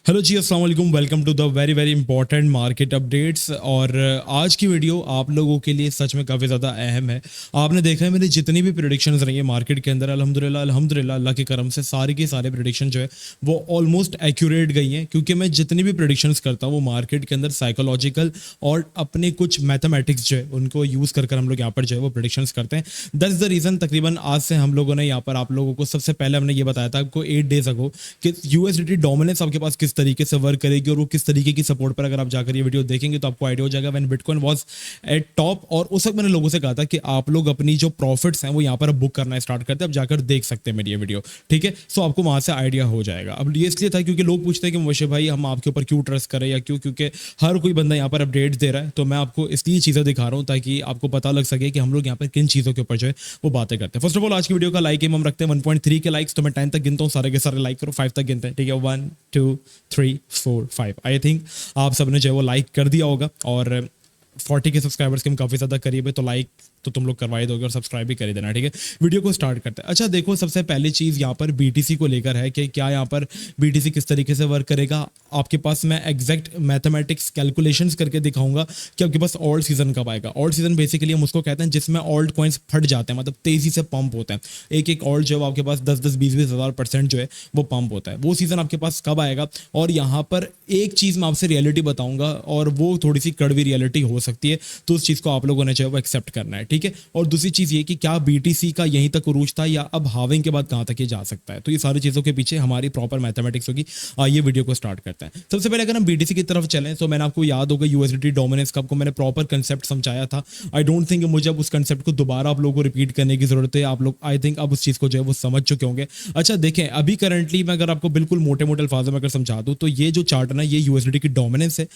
Hello जी, अस्सलाम वालेकुम। Welcome to the very very important market updates. और आज की वीडियो आप लोगों के लिए सच में काफ़ी ज़्यादा अहम है। आपने देखा है मेरी जितनी भी प्रेडिक्शंस रही है मार्केट के अंदर, अल्हम्दुलिल्लाह अल्हम्दुलिल्लाह अल्लाह के करम से सारी की सारे प्रेडिक्शन जो है वो ऑलमोस्ट एक्यूरेट गई हैं, क्योंकि मैं जितनी भी प्रेडिक्शंस करता हूँ वो मार्केट के अंदर साइकोलॉजिकल और अपने कुछ मैथमेटिक्स जो है उनको यूज़ कर हम लोग यहाँ पर जो है वो प्रेडिक्शंस करते हैं। दैट्स द रीज़न तकरीबन आज से हम लोगों ने यहाँ पर आप लोगों को सबसे पहले हमने ये बताया था आपको 8 डेज अगो कि यूएसडीटी डोमिनेंस आपके पास किस तरीके से वर्क करेगी और वो किस तरीके की सपोर्ट पर अगर आप जाकर ये वीडियो देखेंगे तो आपको आइडिया हो जाएगा when bitcoin was at top. और उस वक्त मैंने लोगों से कहा था कि आप लोग अपनी जो प्रॉफिट्स हैं वो यहाँ पर बुक करना स्टार्ट करते हैं, अब जाकर देख सकते हैं मेरी ये वीडियो, ठीक है। सो आपको वहां से आइडिया हो जाएगा। अब ये इसलिए था क्योंकि लोग पूछते हैं कि मुबश्शिर भाई हम आपके ऊपर क्यों ट्रस्ट करें या क्यों, क्योंकि हर कोई बंदा यहाँ पर अपडेट्स दे रहा है, तो मैं आपको इसलिए चीज़ें दिखा रहा हूँ ताकि आपको पता लग सके कि हम लोग यहाँ पर किन चीज़ों के ऊपर जो है वो बातें करते हैं। फर्स्ट ऑफ ऑल आज की वीडियो का लाइक हम रखते हैं 1.3 के लाइक्स, तो मैं 10 तक गिनता हूँ, सारे के सारे लाइक करो, 5 तक गिनते हैं, ठीक है। 1 2 3 4 5। आई थिंक आप सबने जो है वो लाइक कर दिया होगा और 40 के सब्सक्राइबर्स के हम काफ़ी ज़्यादा करीब है, तो लाइक तो तुम लोग करवा ही दोगे और सब्सक्राइब भी कर ही देना, ठीक है। वीडियो को स्टार्ट करते हैं। अच्छा देखो, सबसे पहली चीज़ यहाँ पर बीटीसी को लेकर है कि क्या यहाँ पर बीटीसी किस तरीके से वर्क करेगा। आपके पास मैं एग्जैक्ट मैथमेटिक्स कैलकुलेशंस करके दिखाऊंगा कि आपके पास ऑल्ट सीजन कब आएगा। ऑल्ट सीजन बेसिकली हम उसको कहते हैं जिसमें ऑल्ट कॉइन्स फट जाते हैं, मतलब तेज़ी से पंप होते हैं। एक एक ऑल्ट जो है आपके पास 10-10 20-20 हज़ार % जो है वो पंप होता है। वो सीज़न आपके पास कब आएगा। और यहाँ पर एक चीज़ मैं आपसे रियलिटी बताऊंगा और वो थोड़ी सी कड़वी रियलिटी हो सकती है, तो उस चीज़ को आप लोगों ने जो है वो एक्सेप्ट करना है, ठीक है। और दूसरी चीज़ ये कि क्या बीटीसी का यहीं तक उरूज था या अब हाविंग के बाद कहाँ तक ये जा सकता है, तो ये सारी चीज़ों के पीछे हमारी प्रॉपर मैथमेटिक्स होगी। ये वीडियो को स्टार्ट करते हैं। सबसे पहले अगर हम बीटीसी की तरफ चलें तो मैंने आपको याद होगा यूएसडीटी डोमिनेंस का आपको मैंने प्रॉपर कंसेप्ट समझाया था। आई डोंट थिंक मुझे अब उस कंसेप्ट को दोबारा आप लोगों को रिपीट करने की जरूरत है। आप लोग आई थिंक अब उस चीज़ को जो है वो समझ चुके होंगे। अच्छा देखें, अभी करंटली मैं अगर आपको बिल्कुल मोटे मोटे अल्फाजों में अगर समझा दूँ तो ये जो चार्ट है ना, ये यूएसडीटी की डोमिनेंस है।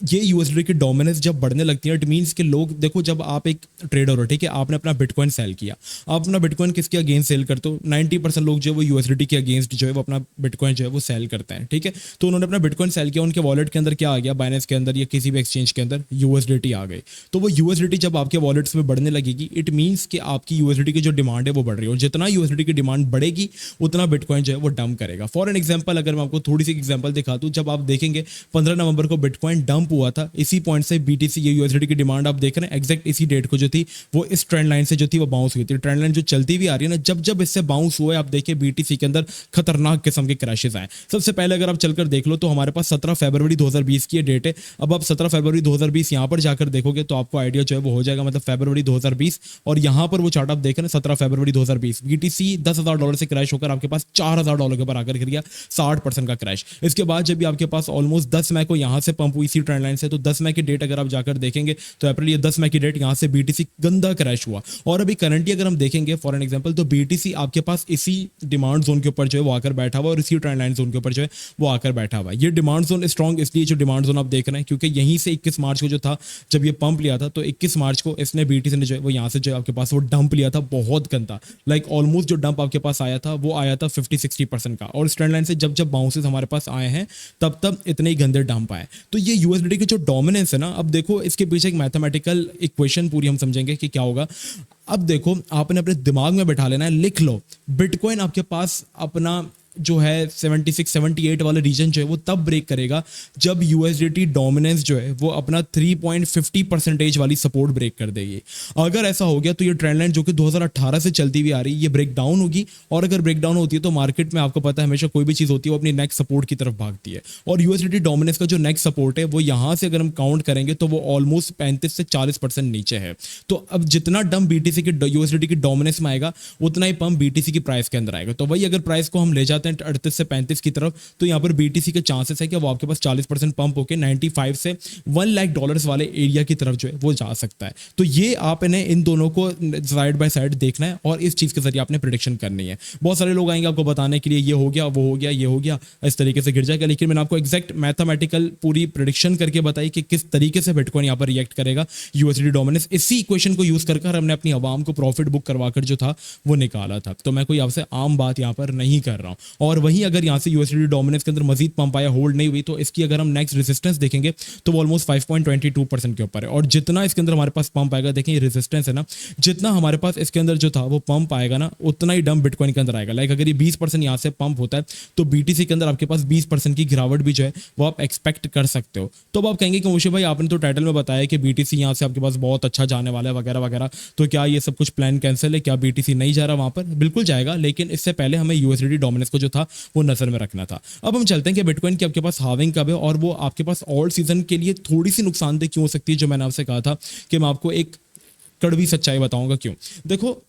ये यूएसडीटी की डोमिनेंस जब बढ़ने लगती है इट मीन्स कि लोग, देखो जब आप एक ट्रेडर हो, ठीक है, आपने अपना बिटकॉइन सेल किया, आप अपना बिटकॉइन किसके अगेंस्ट सेल करते हो, 90% लोग जो है वो यूएसडीटी के अगेंस्ट जो है वो अपना बिटकॉइन जो है वो सेल करते हैं, ठीक है। तो उन्होंने अपना बिटकॉइन सेल किया, उनके वॉलेट के अंदर क्या आ गया, बाइनेंस के अंदर या किसी भी एक्सचेंज के अंदर यूएसडीटी आ गई। तो वो यूएसडीटी जब आपके वॉलेट्स में बढ़ने लगेगी इट मीन्स कि आपकी यूएसडीटी की जो डिमांड है वो बढ़ रही है, और जितना यूएसडीटी की डिमांड बढ़ेगी उतना बिटकॉइन जो है वो डंप करेगा। फॉर एन एग्जाम्पल अगर मैं आपको थोड़ी सी एग्जाम्पल दिखा दूँ, जब आप देखेंगे 15 नवंबर को बिटकॉइन डंप हुआ था, इसी पॉइंट से बीटीसी ये यूएसडीटी की डिमांड आप देख रहे हैं एग्जैक्ट इसी डेट को जो थी वो इस ट्रेंड लाइन से जो थी वो बाउंस हुई थी। ट्रेंड लाइन जो चलती भी आ रही है ना, जब जब इससे बाउंस हुए आप देखिए बीटीसी के अंदर खतरनाक किस्म के क्रैशेस आए। सबसे पहले अगर आप चलकर देख लो तो हमारे पास 17 फरवरी 2020 की डेट है। अब आप 17 फरवरी 2020 यहाँ पर जाकर देखोगे तो आपको आइडिया जो है वो हो जाएगा, मतलब फरवरी 2020। और यहाँ पर वो चार्ट आप देख रहे हैं 17 फरवरी 2020 बीटीसी $10,000 से क्रैश होकर आपके पास $4,000 के ऊपर आकर गिर गया, 60% का क्रैश। इसके बाद जब भी आपके पास ऑलमोस्ट 10 मई को यहाँ से पंप हुई इसी ट्रेंड लाइन से, तो 10 मई की डेट अगर आप जाकर देखेंगे तो अप्रैल ये 10 मई की डेट यहाँ से बीटीसी गंदा क्रैश हुआ। और अभी करंटली अगर हम देखेंगे फॉर एन एग्जांपल तो बीटीसी आपके पास इसी डिमांड जोन के ऊपर जो है वो आकर बैठा हुआ और इसी ट्रेंड लाइन जोन के ऊपर जो है वो आकर बैठा हुआ है। ये डिमांड जोन स्ट्रॉन्ग इसलिए जो डिमांड जोन आप देख रहे हैं क्योंकि यहीं से 21 मार्च को जो था जब ये पंप लिया था, तो 21 मार्च को इसने बीटीसी ने जो है वो यहाँ से जो आपके पास वो डंप लिया था बहुत गंदा, लाइक ऑलमोस्ट जो डंप आपके पास आया था वो आया था 50-60% का। और इस ट्रेंड लाइन से जब जब बाउंसेस हमारे पास आए हैं तब तब इतने ही गंदे डंप आए। तो ये यूएसडीटी की जो डोमिनेंस है ना, अब देखो इसके पीछे एक मैथमेटिकल इक्वेशन पूरी हम समझेंगे कि क्या होगा। अब देखो आपने अपने दिमाग में बैठा लेना है, लिख लो, बिटकॉइन आपके पास अपना जो है 76-78 वाला रीजन जो है वो तब ब्रेक करेगा जब यूएसडीटी डोमिनेंस जो है वो अपना 3.50% वाली सपोर्ट ब्रेक कर देगी। अगर ऐसा हो गया तो ये ट्रेंड लाइन जो कि 2018 से चलती हुई आ रही है ये ब्रेक डाउन होगी, और अगर ब्रेक डाउन होती है तो मार्केट में आपको पता है हमेशा कोई भी चीज़ होती है वो अपनी नेक्स्ट सपोर्ट की तरफ भागती है। और यूएसडीटी डोमिनेंस का जो नेक्स्ट सपोर्ट है वो यहाँ से अगर हम काउंट करेंगे तो वो ऑलमोस्ट 35 से 40% नीचे है। तो अब जितना डंप बीटीसी की यूएसडीटी की डोमिनेंस में आएगा उतना ही पंप बीटीसी की प्राइस के अंदर आएगा। तो वही अगर प्राइस को हम ले जाते हैं 38 से 35 की तरफ, तो यहाँ पर बीटीसी के चांसेस है कि वो आपके पास 40% पंप होकर 95 से $1 लाख वाले एरिया की तरफ जो है वो जा सकता है। तो ये आप इन्हें इन दोनों को साइड बाय साइड देखना है और इस चीज़ के जरिए आपने प्रेडिक्शन करनी है। बहुत सारे लोग आएंगे आपको बताने के लिए ये हो गया वो हो गया ये हो गया, इस तरीके से गिर जाएगा, लेकिन मैंने आपको एग्जैक्ट मैथमेटिकल पूरी प्रेडिक्शन करके बताई कि किस तरीके से बिटकॉइन यहाँ पर रिएक्ट करेगा यूएसडीटी डोमिनेंस। इसी इक्वेशन को यूज कर हमने अपनी आवाम को प्रॉफिट बुक करवाकर जो था वो निकाला था। तो मैं कोई आपसे आम बात यहाँ पर नहीं कर रहा हूँ। और वहीं अगर यहाँ से यूएसडी डोमिनेंस के अंदर मजीद पंप आया, होल्ड नहीं हुई, तो इसकी अगर हम नेक्स्ट रेजिस्टेंस देखेंगे तो वो ऑलमोस्ट 5.22% के ऊपर है। और जितना इसके अंदर हमारे पास पंप आएगा, देखें ये रेजिस्टेंस है ना, जितना हमारे पास इसके अंदर जो था वो पंप आएगा ना, उतना ही डंप बिटकॉइन के अंदर आएगा। लाइक अगर ये 20% यहाँ से पंप होता है तो बीटीसी के अंदर आपके पास 20% की गिरावट भी जो है वो आप एक्सपेक्ट कर सकते हो। तो अब आप कहेंगे कि मुझे भाई आपने तो टाइटल में बताया कि बीटीसी यहाँ से आपके पास बहुत अच्छा जाने वाला है वगैरह वगैरह, तो क्या ये सब कुछ प्लान कैंसिल है, क्या बीटीसी नहीं जा रहा वहां पर? बिल्कुल जाएगा, लेकिन इससे पहले हमें यूएसडी डोमिनेंस को जो था वो नजर में रखना था। अब हम चलते हैं कि बिटकॉइन की आपके पास हाविंग कब है और वो आपके पास ऑल्ट सीजन के लिए थोड़ी सी नुकसानदेह क्यों हो सकती है, जो मैंने आपसे कहा था कि मैं आपको एक कड़वी सच्चाई बताऊंगा क्यों। देखो,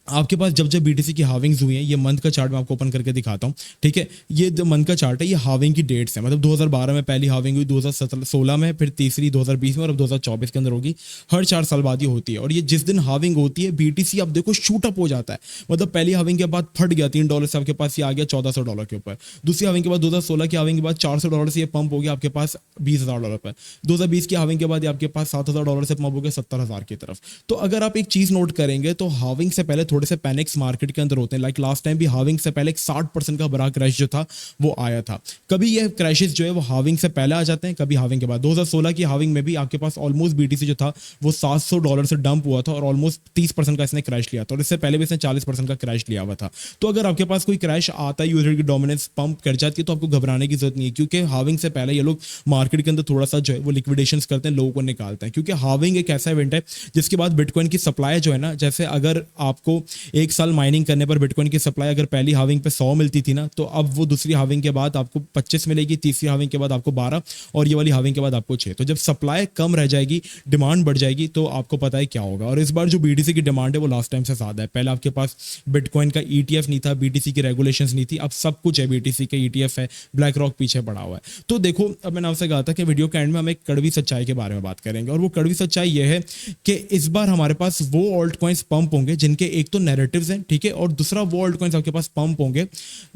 आपके पास जब जब बीटीसी की हाविंग्स हुई हैं, ये मंथ का चार्ट मैं आपको ओपन करके दिखाता हूँ, ठीक है। ये जो मंथ का चार्ट है, ये हाविंग की डेट्स है, मतलब 2012 में पहली हाविंग हुई, 2016 में, फिर तीसरी 2020 में और अब 2024 के अंदर होगी। हर 4 साल बाद ये होती है। और ये जिस दिन हाविंग होती है, बीटीसी अब देखो शूट अप हो जाता है। मतलब पहली हाविंग के बाद फट गया $3 से आपके पास ये आ गया $1400 के ऊपर। दूसरी हाविंग के बाद 2016 की हाविंग के बाद $400 से ये पंप हो गया आपके पास $20,000 पर। 2020 की हाविंग के बाद ये आपके पास $7,000 से पंप हो गया 70,000 की तरफ। तो अगर आप एक चीज नोट करेंगे तो हाविंग से पहले थोड़े से पैनिक्स मार्केट के अंदर होते हैं। लाइक लास्ट टाइम भी हाविंग से पहले एक 60% का बड़ा क्रैश जो था वो आया था। कभी ये क्रैशेस जो है वो हाविंग से पहले आ जाते हैं, कभी हाविंग के बाद। 2016 की हाविंग में भी आपके पास ऑलमोस्ट बीटीसी जो था वो $700 से डंप हुआ था और ऑलमोस्ट 30% का इसने क्रैश लिया था, और इससे पहले भी इसने 40% का क्रैश लिया हुआ था। तो अगर आपके पास कोई क्रैश आता है, यूएसडी की डोमिनेंस पंप कर जाती है, तो आपको घबराने की जरूरत नहीं है, क्योंकि हाविंग से पहले ये लोग मार्केट के अंदर थोड़ा सा जो है वो लिक्विडेशंस करते हैं, लोगों को निकालते हैं। क्योंकि हाविंग एक ऐसा इवेंट है जिसके बाद बिटकॉइन की सप्लाई जो है ना, जैसे अगर आपको एक साल माइनिंग करने पर बिटकॉइन की सप्लाई अगर पहली हाविंग पे 100 मिलती थी ना, तो अब वो दूसरी हाविंग के बाद आपको 25 मिलेगी, तीसरी हाविंग के बाद आपको 12 और ये वाली हाविंग के बाद आपको 6। तो जब सप्लाई कम रह जाएगी, डिमांड बढ़ जाएगी, तो आपको पता है क्या होगा। और इस बार जो बीटीसी की डिमांड है वो लास्ट टाइम से ज्यादा है। पहले आपके पास बिटकॉइन का ईटीएफ नहीं था, बीटीसी की रेगुलेशंस नहीं थी, अब सब कुछ है। बीटीसी का ईटीएफ है, ब्लैक रॉक पीछे पड़ा हुआ है। तो देखो, अब मैंने आपसे कहा था कि वीडियो के एंड में हम एक कड़वी सच्चाई के बारे में बात करेंगे, और वो कड़वी सच्चाई ये है कि इस बार हमारे पास वो ऑल्ट कॉइन्स पंप होंगे जिनके एक तो नैरेटिव्स हैं, ठीक है, और दूसरा वो ऑल्ट कॉइन्स आपके पास पंप होंगे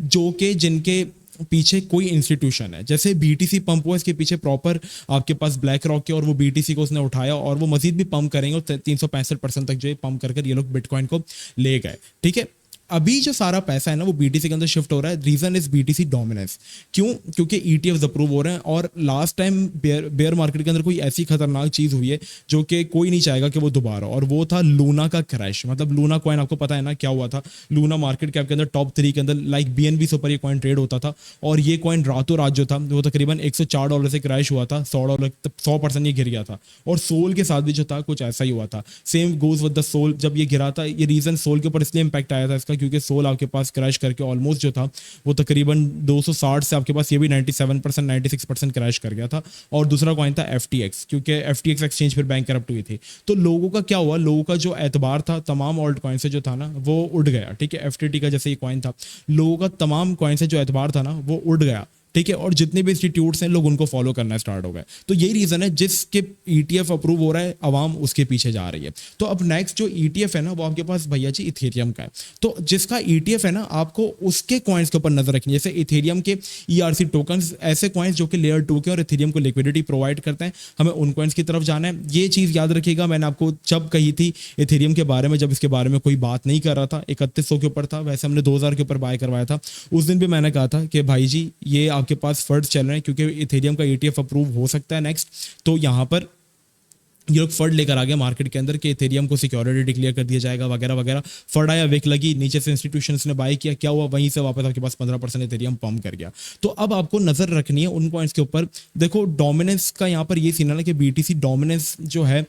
जो कि जिनके पीछे कोई इंस्टीट्यूशन है। जैसे बीटीसी पंप हुआ, इसके पीछे प्रॉपर आपके पास ब्लैक रॉक के, और वो बीटीसी को उसने उठाया और वो मजीद भी पंप करेंगे और 365% तक जो है पंप कर ये लोग बिटकॉइन को ले गए, ठीक है। अभी जो सारा पैसा है ना वो बीटीसी के अंदर शिफ्ट हो रहा है। Reason is BTC dominance. क्यों? क्योंकि ईटीएफ्स अप्रूव हो रहे हैं, और लास्ट टाइम बेयर मार्केट के अंदर कोई ऐसी खतरनाक चीज हुई है जो कि कोई नहीं चाहेगा कि वो दोबारा, और वो था लूना का क्रैश। मतलब लूना कॉइन, आपको पता है ना क्या हुआ था। लूना मार्केट कैप के अंदर टॉप 3 के अंदर लाइक बीएनबी से ऊपर ये कॉइन ट्रेड होता था, और ये कॉइन रातों रात जो था वो तकरीबन $104 से क्रैश हुआ था। $100 100% ये गिर गया था। और सोल के साथ भी जो था कुछ ऐसा ही हुआ था। Same goes with the SOL. जब ये गिरा था, ये रीजन सोल के ऊपर इसलिए इंपैक्ट आया था इसका, क्योंकि सोल आपके पास क्रैश करके ऑलमोस्ट जो था वो तकरीबन 260 से आपके पास ये भी 97% 96% क्रैश कर गया था। और दूसरा कॉइन था एफटीएक्स, क्योंकि एफटीएक्स एक्सचेंज फिर बैंक करप्ट हुई थी। तो लोगों का क्या हुआ, लोगों का जो एतबार था तमाम ऑल्ट कॉइन से जो था ना वो उड़ गया, ठीक है। एफटीटी का जैसे ये कॉइन था, लोगों का तमाम कॉइन से जो एतबार था ना वो उड़ गया, ठीक है। और जितने भी इंस्टीट्यूट्स हैं लोग उनको फॉलो करना स्टार्ट हो गए। तो यही रीजन है, जिसके ईटीएफ अप्रूव हो रहा है अवाम उसके पीछे जा रही है। तो अब नेक्स्ट जो ईटीएफ है ना वो आपके पास भैया जी इथेरियम का है। तो जिसका ईटीएफ है ना, आपको उसके कॉइन्स के ऊपर नजर रखनी है। जैसे इथेरियम के ईआरसी टोकन्स, ऐसे कॉइन्स जो कि लेयर 2 के और इथेरियम को लिक्विडिटी प्रोवाइड करते हैं, हमें उन कॉइन्स की तरफ जाना है। ये चीज याद रखिएगा, मैंने आपको जब कही थी इथेरियम के बारे में, जब इसके बारे में कोई बात नहीं कर रहा था, 3100 के ऊपर था, वैसे हमने 2000 के ऊपर बाय करवाया था। उस दिन भी मैंने कहा था कि भाई जी ये आपके पास फंड्स चल रहे हैं, क्योंकि इथेरियम का ईटीएफ अप्रूव हो सकता है नेक्स्ट। तो यहाँ पर ये लोग फंड लेकर आ गए मार्केट के अंदर कि इथेरियम को सिक्योरिटी डिक्लेयर कर दिया जाएगा वगैरह वगैरह। फंड आया, विक लगी, नीचे से इंस्टीट्यूशंस ने बाय किया, क्या हुआ, वहीं से वापस आपके पास 15% इथेरियम पंप कर गया। तो अब आपको नजर रखनी है उन पॉइंट्स के ऊपर। देखो, डोमिनेंस का यहाँ पर ये सीन है ना कि बीटीसी डोमिनेंस जो है,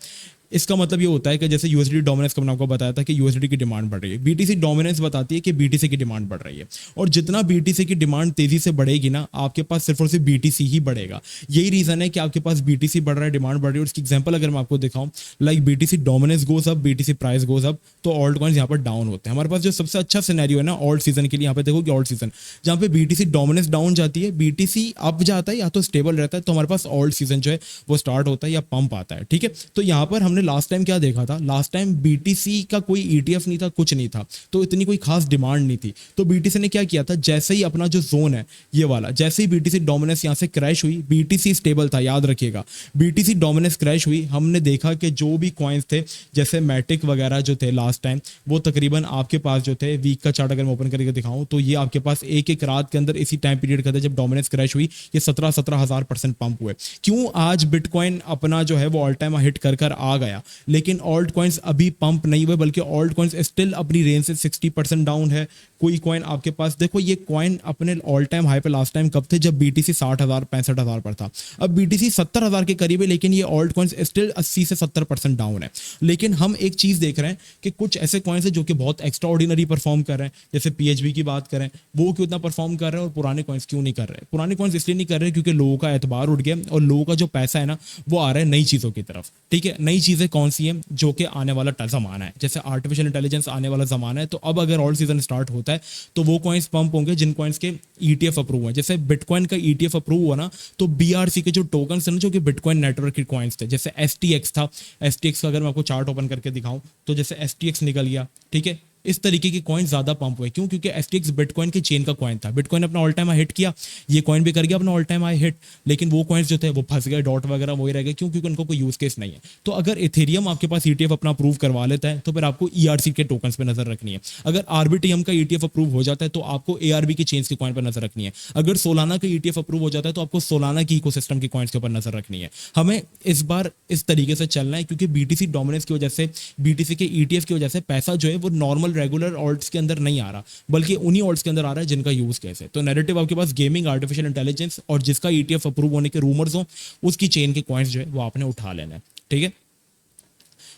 इसका मतलब ये होता है कि जैसे यूएसडी डोमिनेंस का मैंने आपको बताया था कि यूएसडी की डिमांड बढ़ रही है, बीटीसी डोमिनेंस बताती है कि बीटीसी की डिमांड बढ़ रही है। और जितना बीटीसी की डिमांड तेजी से बढ़ेगी ना, आपके पास सिर्फ और सिर्फ बीटीसी ही बढ़ेगा। यही रीजन है कि आपके पास बीटीसी बढ़ रहा है, डिमांड बढ़ रही है। और उसकी एग्जांपल अगर मैं आपको दिखाऊं, like BTC dominance goes up, BTC price goes up, तो ऑल्ट कॉइन्स यहाँ पर डाउन होते हैं। हमारे पास जो सबसे अच्छा सिनेरियो है ना ऑल्ट सीजन के लिए, यहाँ पे देखो कि ऑल्ट सीजन जहाँ पे बीटीसी डोमिनेंस डाउन जाती है, बीटीसी अप जाता है या तो स्टेबल रहता है, तो हमारे पास ऑल्ट सीजन जो है वो स्टार्ट होता है या पंप आता है, ठीक है। तो यहाँ पर हमने हमने लास्ट टाइम क्या देखा था, लास्ट टाइम बीटीसी का कोई ईटीएफ नहीं था, कुछ नहीं था, तो इतनी कोई खास डिमांड नहीं थी। तो बीटीसी ने क्या किया था, जैसे ही अपना जो जोन है ये वाला, जैसे ही बीटीसी डोमिनेंस यहाँ से क्रैश हुई, बीटीसी स्टेबल था, याद रखिएगा, बीटीसी डोमिनेंस क्रैश हुई, हमने देखा कि जो भी कॉइन्स थे जैसे मैटिक वगैरह जो थे लास्ट टाइम, वो तकरीबन आपके पास जो थे, वीक का चार्ट अगर मैं ओपन करके दिखाऊं तो ये आपके पास एक एक रात के अंदर इसी टाइम पीरियड का था जब डोमिनेंस क्रैश हुई, ये 17,000% पंप हुए। क्यों आज बिटकॉइन अपना जो है वो ऑल टाइम हिट कर कर आ गया, लेकिन ऑल्ट कॉइन्स अभी पंप नहीं हुए, बल्कि ऑल्ट कॉइन्स स्टिल अपनी रेंज से 60% डाउन है। कोई कॉइन आपके पास देखो, ये कॉइन अपने ऑल टाइम हाई पे लास्ट टाइम कब थे, जब बीटीसी 60,000 65,000 पर था। अब बीटीसी 70,000 के करीब है, लेकिन ये ऑल्ट कॉइन्स स्टिल 80 से 70% डाउन है। लेकिन हम एक चीज देख रहे हैं कि कुछ ऐसे कॉइन्स है जो कि बहुत एक्स्ट्रा ऑर्डिनरी परफॉर्म कर रहे हैं, जैसे पीएचबी की बात करें, वो क्यों इतना परफॉर्म कर रहे हैं और पुराने कॉइन्स क्यों नहीं कर रहे। पुराने कॉइन्स इसलिए नहीं कर रहे क्योंकि लोगों का एतबार उठ गया और लोगों का जो पैसा है ना वो आ रहा है नई चीजों की तरफ। ठीक है, नई चीजें कौन सी हैं, जो कि आने वाला जमाना है, जैसे आर्टिफिशियल इंटेलिजेंस आने वाला जमाना है। तो अब अगर ऑल सीजन स्टार्ट होता है तो वो कॉइन्स पंप होंगे जिन कॉइन्स के ईटीएफ अप्रूव है। जैसे बिटकॉइन का ईटीएफ अप्रूव हुआ ना, तो बीआरसी के जो टोकन है ना, जो कि बिटकॉइन नेटवर्क के कॉइन्स थे, जैसे एसटीएक्स था, एसटीएक्स का अगर मैं आपको चार्ट ओपन करके दिखाऊं तो जैसे एसटीएक्स निकल गया, ठीक है, इस तरीके के कॉइन ज्यादा पंप हुए। क्यों? क्योंकि एसटीएक्स बिटकॉइन के चेन का कॉइन था, बिटकॉइन अपना ऑल टाइम हाई हिट किया, ये कॉइन भी कर गया अपना ऑल टाइम हाई हिट, लेकिन वो कॉइन्स जो थे वो फंस गए, डॉट वगैरह वही रह गए। क्यों? क्योंकि उनको कोई यूज केस नहीं है। तो अगर इथेरियम आपके पास ईटीएफ अपना अप्रूव करवा लेता है तो फिर आपको ईआरसी के टोकन्स पे नजर रखनी है। अगर आरबीटीएम का ईटीएफ अप्रूव हो जाता है तो आपको एआरबी के चेन्स के कॉइन पर नजर रखनी है। अगर सोलाना का ईटीएफ अप्रूव हो जाता है तो आपको सोलाना की इकोसिस्टम के कॉइन्स के ऊपर नजर रखनी है। हमें इस बार इस तरीके से चलना है, क्योंकि बीटीसी डोमिनेंस की वजह से, बीटीसी के ईटीएफ की वजह से पैसा जो है वो नॉर्मल रेगुलर ऑल्ट्स के अंदर नहीं आ रहा, बल्कि उन्हीं ऑल्ट्स के अंदर आ रहा है जिनका यूज कैसे। तो नैरेटिव आपके पास गेमिंग, आर्टिफिशियल इंटेलिजेंस और जिसका ईटीएफ अप्रूव होने के रूमर्स हो, उसकी चेन के कॉइन्स जो है वो आपने उठा लेना है। ठीक है,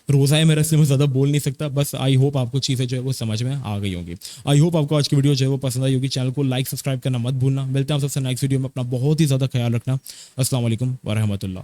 रोजा है मेरा, इसलिए मैं ज्यादा बोल नहीं सकता। बस आई होप आपको चीजें जो है वो समझ में आ गई होंगी। आई होप आपको आज की वीडियो जो है वो पसंद आई होगी। चैनल को लाइक सब्सक्राइब करना मत भूलना। मिलते हैं आप सबसे नेक्स्ट वीडियो में। अपना बहुत ही ज्यादा ख्याल रखना। अस्सलाम वालेकुम व रहमतुल्लाह।